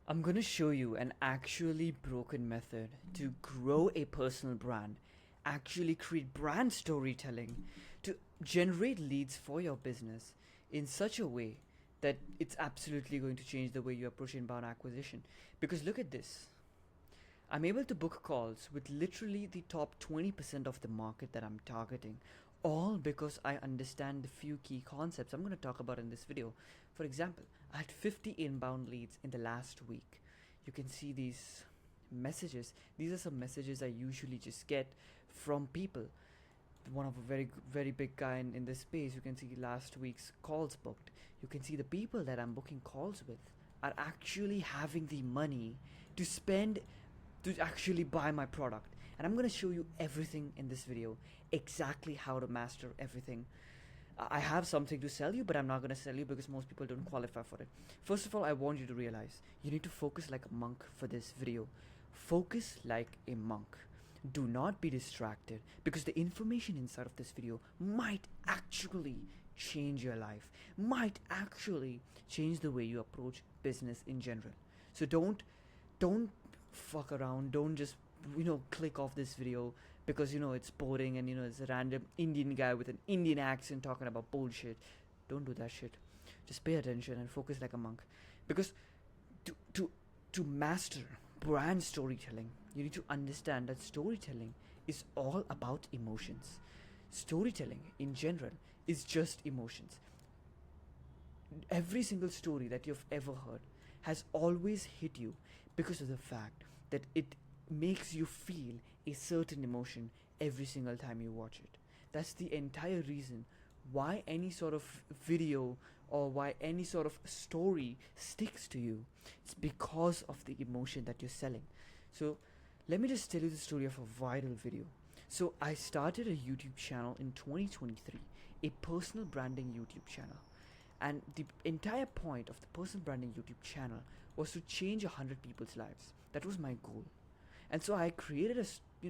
I'm going to show you an actually broken method to grow a personal brand, actually create brand storytelling, to generate leads for your business in such a way that it's absolutely going to change the way you approach inbound acquisition. Because look at this. I'm able to book calls with literally the top 20% of the market that I'm targeting, all because I understand the few key concepts I'm going to talk about in this video. For example, I had 50 inbound leads in the last week. You can see these messages. These are some messages I usually just get from people. One of a very big guy in this space. You can see last week's calls booked. You can see the people that I'm booking calls with are actually having the money to spend to actually buy my product. And I'm going to show you everything in this video, exactly how to master everything. I have something to sell you, but I'm not going to sell you because most people don't qualify for it. First of all, I want you to realize you need to focus like a monk for this video. Focus like a monk. Do not be distracted because the information inside of this video might actually change your life, might actually change the way you approach business in general. So don't fuck around. Don't just click off this video because it's boring and it's a random Indian guy with an Indian accent talking about bullshit. Don't do that shit. Just pay attention and focus like a monk. Because to to to master brand storytelling, you need to understand that storytelling is all about emotions. Storytelling in general is just emotions. Every single story that you've ever heard has always hit you because of the fact that it makes you feel a certain emotion every single time you watch it. That's the entire reason why any sort of video or why any sort of story sticks to you. It's because of the emotion that you're selling. So let me just tell you the story of a viral video. So I started a YouTube channel in 2023, a personal branding YouTube channel. And the entire point of the personal branding YouTube channel was to change 100 people's lives. That was my goal. And so I created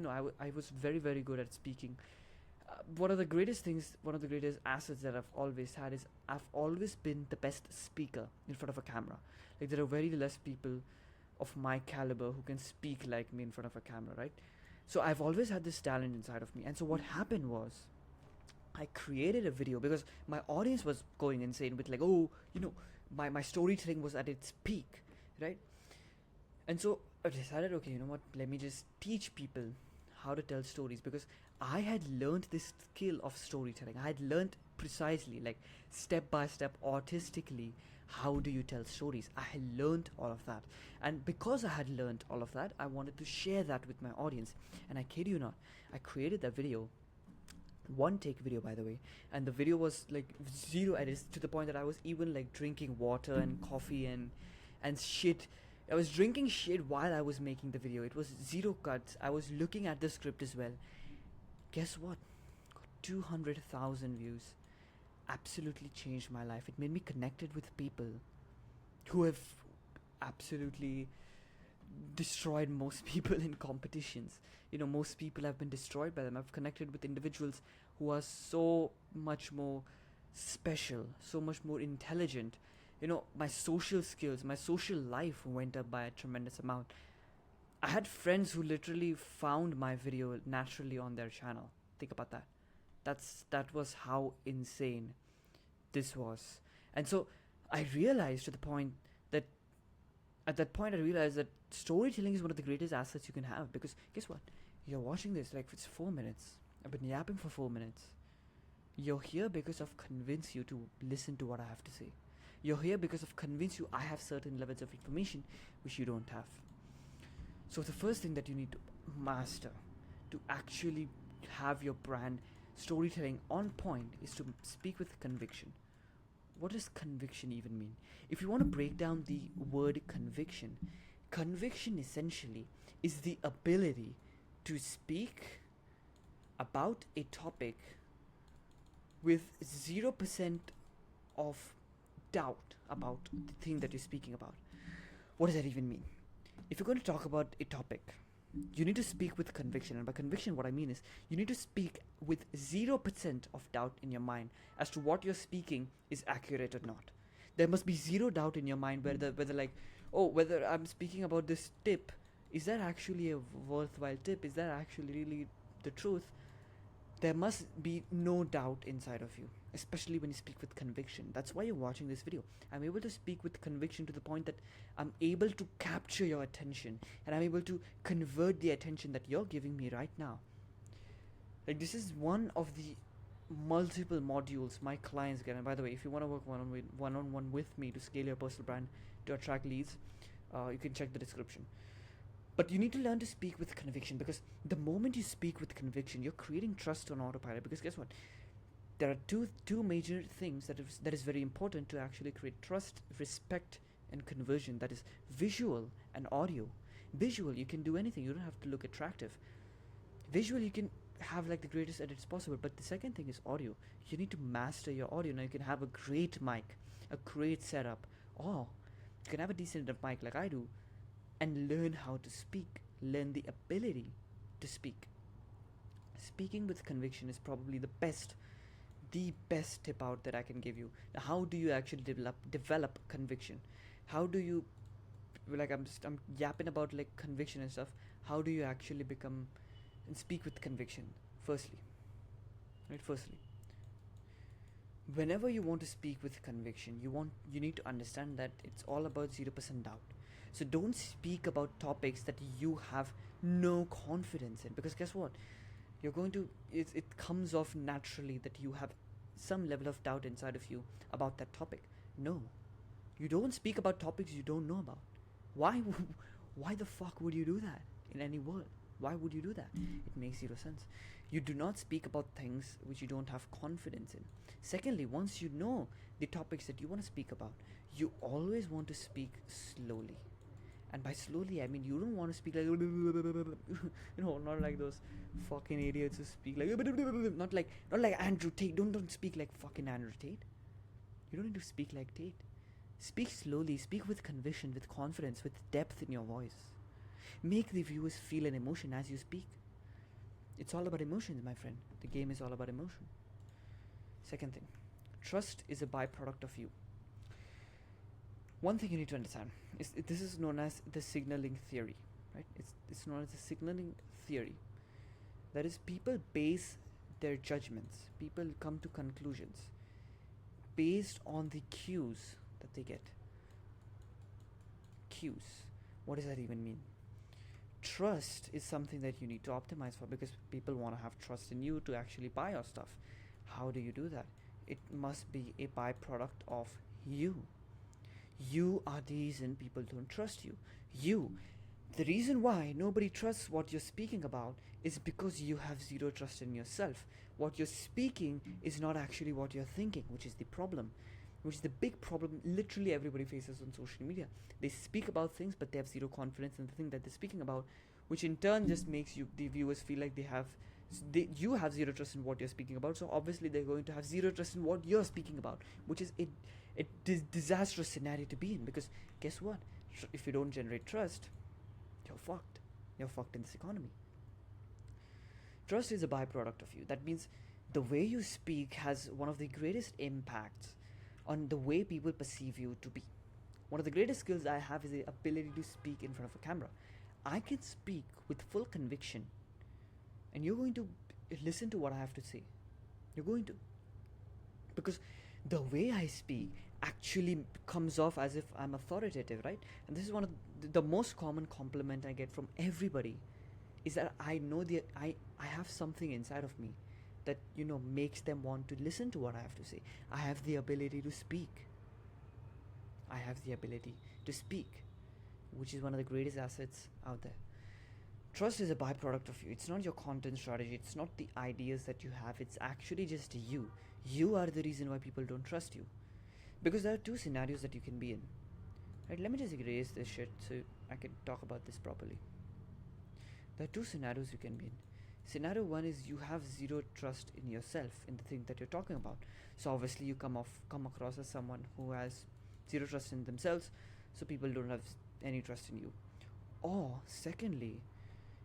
I was very good at speaking. One of the greatest things, one of the greatest assets that I've always had is I've always been the best speaker in front of a camera. Like, there are very less people of my caliber who can speak like me in front of a camera, right? So I've always had this talent inside of me. And so what happened was I created a video because my audience was going insane with, like, oh, my storytelling was at its peak, right? And so I decided, okay, you know what, let me just teach people how to tell stories, because I had learned this skill of storytelling. I had learned precisely, like, step by step, artistically, how do you tell stories. I had learned all of that. And because I had learned all of that, I wanted to share that with my audience. And I kid you not, I created that video, one take video, by the way, and the video was like zero edits, to the point that I was even like drinking water and coffee and shit. I was drinking shit while I was making the video. It was zero cuts. I was looking at the script as well. Guess what? Got 200,000 views. Absolutely changed my life. It made me connected with people who have absolutely destroyed most people in competitions. Most people have been destroyed by them. I've connected with individuals who are so much more special, so much more intelligent. My social skills, my social life went up by a tremendous amount. I had friends who literally found my video naturally on their channel. Think about that. That was how insane this was. And so I realized, to the point that at that point I realized that storytelling is one of the greatest assets you can have. Because guess what, you're watching this, like, it's 4 minutes. I've been yapping for 4 minutes. You're here because I've convinced you to listen to what I have to say. You're here because I've convinced you I have certain levels of information which you don't have. So the first thing that you need to master to actually have your brand storytelling on point is to speak with conviction. What does conviction even mean? If you want to break down the word conviction, conviction essentially is the ability to speak about a topic with 0% of doubt about the thing that you're speaking about. What does that even mean? If you're going to talk about a topic, you need to speak with conviction. And by conviction, what I mean is you need to speak with 0% of doubt in your mind as to what you're speaking is accurate or not. There must be zero doubt in your mind whether like, oh, whether I'm speaking about this tip, is that actually a worthwhile tip? Is that actually really the truth? There must be no doubt inside of you, especially when you speak with conviction. That's why you're watching this video. I'm able to speak with conviction to the point that I'm able to capture your attention, and I'm able to convert the attention that you're giving me right now. Like, this is one of the multiple modules my clients get. And by the way, if you want to work one-on-one with me to scale your personal brand to attract leads, you can check the description. But you need to learn to speak with conviction, because the moment you speak with conviction, you're creating trust on autopilot. Because guess what? There are two major things that is very important to actually create trust, respect, and conversion. That is visual and audio. Visual, you can do anything. You don't have to look attractive. Visual, you can have like the greatest edits possible. But the second thing is audio. You need to master your audio. Now you can have a great mic, a great setup, or you can have a decent enough mic like I do, and learn how to speak, learn the ability to speak. Speaking with conviction is probably the best tip out that I can give you. Now, how do you actually develop conviction? How do you, like, I'm yapping about like conviction and stuff. How do you actually become and speak with conviction? Firstly, whenever you want to speak with conviction, you need to understand that it's all about 0% doubt. So don't speak about topics that you have no confidence in, because guess what? You're going to, it comes off naturally that you have some level of doubt inside of you about that topic. No, you don't speak about topics you don't know about. Why the fuck would you do that in any world? Why would you do that? It makes zero sense. You do not speak about things which you don't have confidence in. Secondly, once you know the topics that you want to speak about, you always want to speak slowly. And by slowly, I mean you don't want to speak like not like those fucking idiots who speak like not like Andrew Tate. Don't speak like fucking Andrew Tate. You don't need to speak like Tate. Speak slowly, speak with conviction, with confidence, with depth in your voice. Make the viewers feel an emotion as you speak. It's all about emotions, my friend. The game is all about emotion. Second thing, trust is a byproduct of you. One thing you need to understand is this is known as the signaling theory, right? It's known as the signaling theory. That is, people base their judgments, people come to conclusions based on the cues that they get. Cues. What does that even mean? Trust is something that you need to optimize for, because people want to have trust in you to actually buy your stuff. How do you do that? It must be a byproduct of you. You are the reason people don't trust you. The reason why nobody trusts what you're speaking about is because you have zero trust in yourself. What you're speaking is not actually what you're thinking, which is the problem, which is the big problem literally everybody faces on social media. They speak about things, but they have zero confidence in the thing that they're speaking about, which in turn just makes the viewers feel like you have zero trust in what you're speaking about. So obviously they're going to have zero trust in what you're speaking about, which is a disastrous scenario to be in, because guess what? If you don't generate trust, you're fucked. You're fucked in this economy. Trust is a byproduct of you. That means the way you speak has one of the greatest impacts on the way people perceive you to be. One of the greatest skills I have is the ability to speak in front of a camera. I can speak with full conviction, and you're going to listen to what I have to say. You're going to. Because the way I speak actually comes off as if I'm authoritative, right? And this is one of the most common compliment I get from everybody, is that I know I have something inside of me that makes them want to listen to what I have to say. I have the ability to speak. Which is one of the greatest assets out there. Trust is a byproduct of you. It's not your content strategy. It's not the ideas that you have. It's actually just you. You are the reason why people don't trust you. Because there are two scenarios that you can be in. Right? Let me just erase this shit so I can talk about this properly. There are two scenarios you can be in. Scenario one is you have zero trust in yourself, in the thing that you're talking about. So obviously you come across as someone who has zero trust in themselves, so people don't have any trust in you. Or secondly,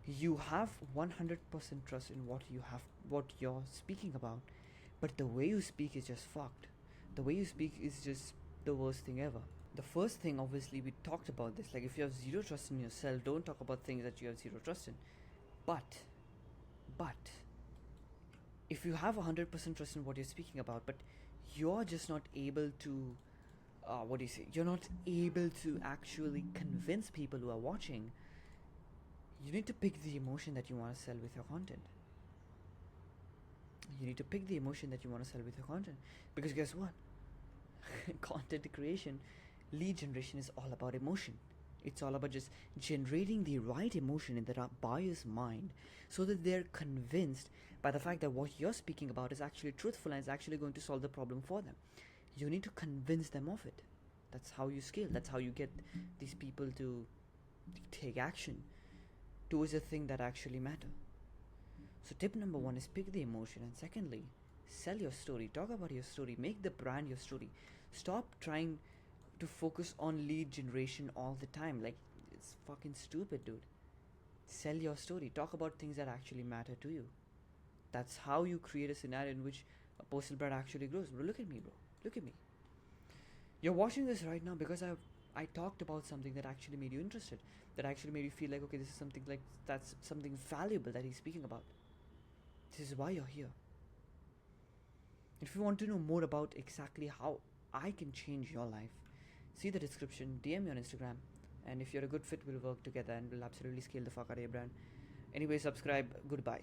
you have 100% trust in what you're speaking about, but the way you speak is just fucked. The way you speak is just the worst thing ever. The first thing, obviously, we talked about this. Like, if you have zero trust in yourself, don't talk about things that you have zero trust in. But if you have 100% trust in what you're speaking about, but you're just not able to, what do you say? You're not able to actually convince people who are watching. You need to pick the emotion that you want to sell with your content. You need to pick the emotion that you want to sell with your content. Because guess what? Content creation, lead generation is all about emotion. It's all about just generating the right emotion in the buyer's mind so that they're convinced by the fact that what you're speaking about is actually truthful and is actually going to solve the problem for them. You need to convince them of it. That's how you scale. That's how you get these people to take action towards the thing that actually matter. So tip number one is pick the emotion, and secondly, sell your story. Talk about your story. Make the brand your story. Stop trying to focus on lead generation all the time. Like, it's fucking stupid, dude. Sell your story. Talk about things that actually matter to you. That's how you create a scenario in which a personal brand actually grows. Bro, look at me, bro. Look at me. You're watching this right now because I talked about something that actually made you interested. That actually made you feel like, okay, this is something like that's something valuable that he's speaking about. This is why you're here. If you want to know more about exactly how I can change your life, see the description, DM me on Instagram, and if you're a good fit, we'll work together and we'll absolutely scale the fuck out of your brand. Anyway, subscribe. Goodbye.